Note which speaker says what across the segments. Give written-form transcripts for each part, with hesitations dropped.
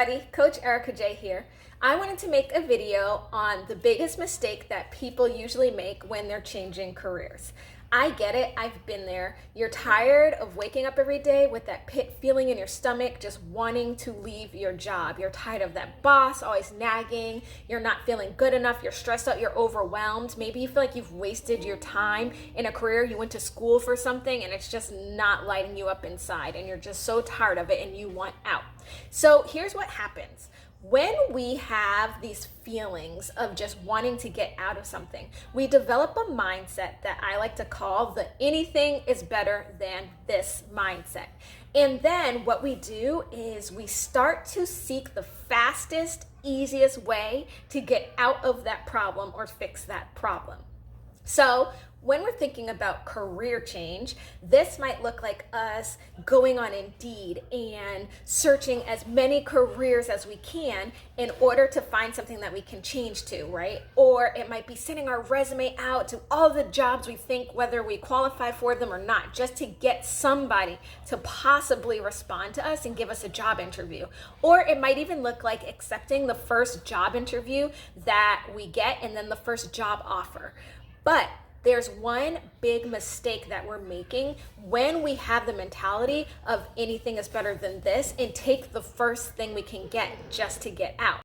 Speaker 1: everybody, Coach Erica J here. I wanted to make a video on the biggest mistake that people usually make when they're changing careers. I get it, I've been there. You're tired of waking up every day with that pit feeling in your stomach, just wanting to leave your job. You're tired of that boss always nagging, you're not feeling good enough, you're stressed out, you're overwhelmed. Maybe you feel like you've wasted your time in a career, you went to school for something and it's just not lighting you up inside and you're just so tired of it and you want out. So here's what happens. When we have these feelings of just wanting to get out of something, we develop a mindset that I like to call the anything is better than this mindset. And then what we do is we start to seek the fastest, easiest way to get out of that problem or fix that problem. So when we're thinking about career change, this might look like us going on Indeed and searching as many careers as we can in order to find something that we can change to, right? Or it might be sending our resume out to all the jobs we think, whether we qualify for them or not, just to get somebody to possibly respond to us and give us a job interview. Or it might even look like accepting the first job interview that we get and then the first job offer. But there's one big mistake that we're making when we have the mentality of anything is better than this and take the first thing we can get just to get out.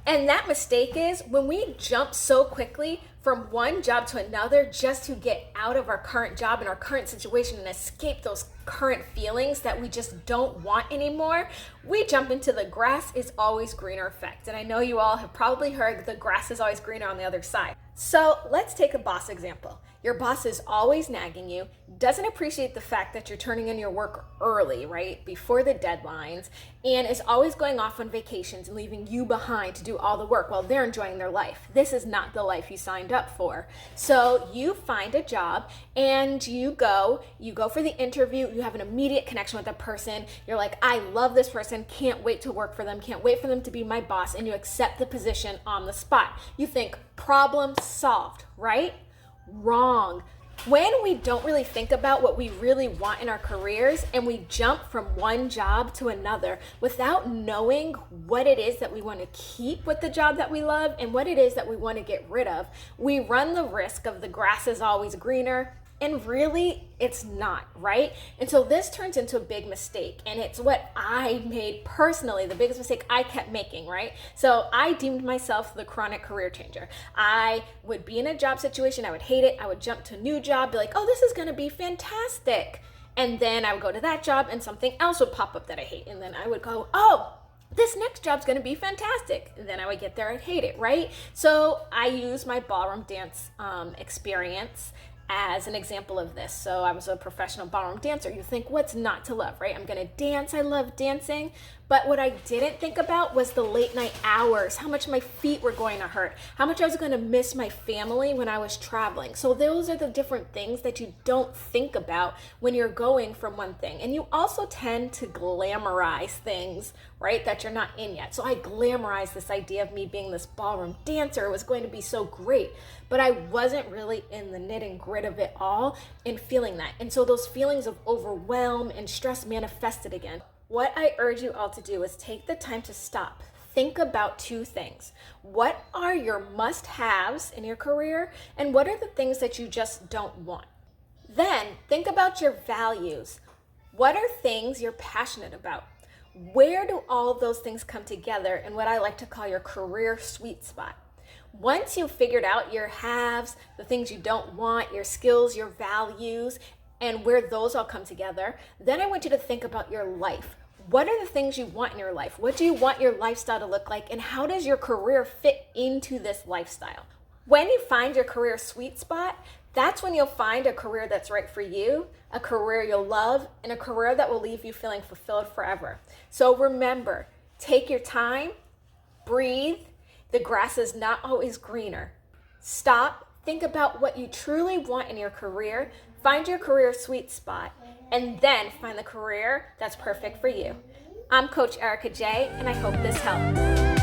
Speaker 1: And that mistake is when we jump so quickly from one job to another just to get out of our current job and our current situation and escape those current feelings that we just don't want anymore, we jump into the grass is always greener effect. And I know you all have probably heard the grass is always greener on the other side. So let's take a boss example. Your boss is always nagging you, doesn't appreciate the fact that you're turning in your work early, right, before the deadlines, and is always going off on vacations and leaving you behind to do all the work while they're enjoying their life. This is not the life you signed up for. So you find a job and you go for the interview, you have an immediate connection with the person. You're like, I love this person, can't wait to work for them, can't wait for them to be my boss, and you accept the position on the spot. You think, problem solved, right? Wrong. When we don't really think about what we really want in our careers and we jump from one job to another without knowing what it is that we want to keep with the job that we love and what it is that we want to get rid of, we run the risk of the grass is always greener. And really, it's not, right? And so this turns into a big mistake. And it's what I made personally, the biggest mistake I kept making, right? So I deemed myself the chronic career changer. I would be in a job situation, I would hate it. I would jump to a new job, be like, oh, this is gonna be fantastic. And then I would go to that job and something else would pop up that I hate. And then I would go, oh, this next job's gonna be fantastic. And then I would get there and hate it, right? So I use my ballroom dance experience as an example of this. So I was a professional ballroom dancer. You think, what's not to love, right? I'm gonna dance, I love dancing. But what I didn't think about was the late night hours, how much my feet were going to hurt, how much I was gonna miss my family when I was traveling. So those are the different things that you don't think about when you're going from one thing. And you also tend to glamorize things, right, that you're not in yet. So I glamorized this idea of me being this ballroom dancer. It was going to be so great, but I wasn't really in the knit and grit of it all and feeling that. And so those feelings of overwhelm and stress manifested again. What I urge you all to do is take the time to stop. Think about two things. What are your must-haves in your career? And what are the things that you just don't want? Then think about your values. What are things you're passionate about? Where do all of those things come together in what I like to call your career sweet spot? Once you've figured out your haves, the things you don't want, your skills, your values, and where those all come together, then I want you to think about your life. What are the things you want in your life? What do you want your lifestyle to look like? And how does your career fit into this lifestyle? When you find your career sweet spot, that's when you'll find a career that's right for you, a career you'll love, and a career that will leave you feeling fulfilled forever. So remember, take your time, breathe. The grass is not always greener. Stop, think about what you truly want in your career, find your career sweet spot, and then find the career that's perfect for you. I'm Coach Erica J, and I hope this helped.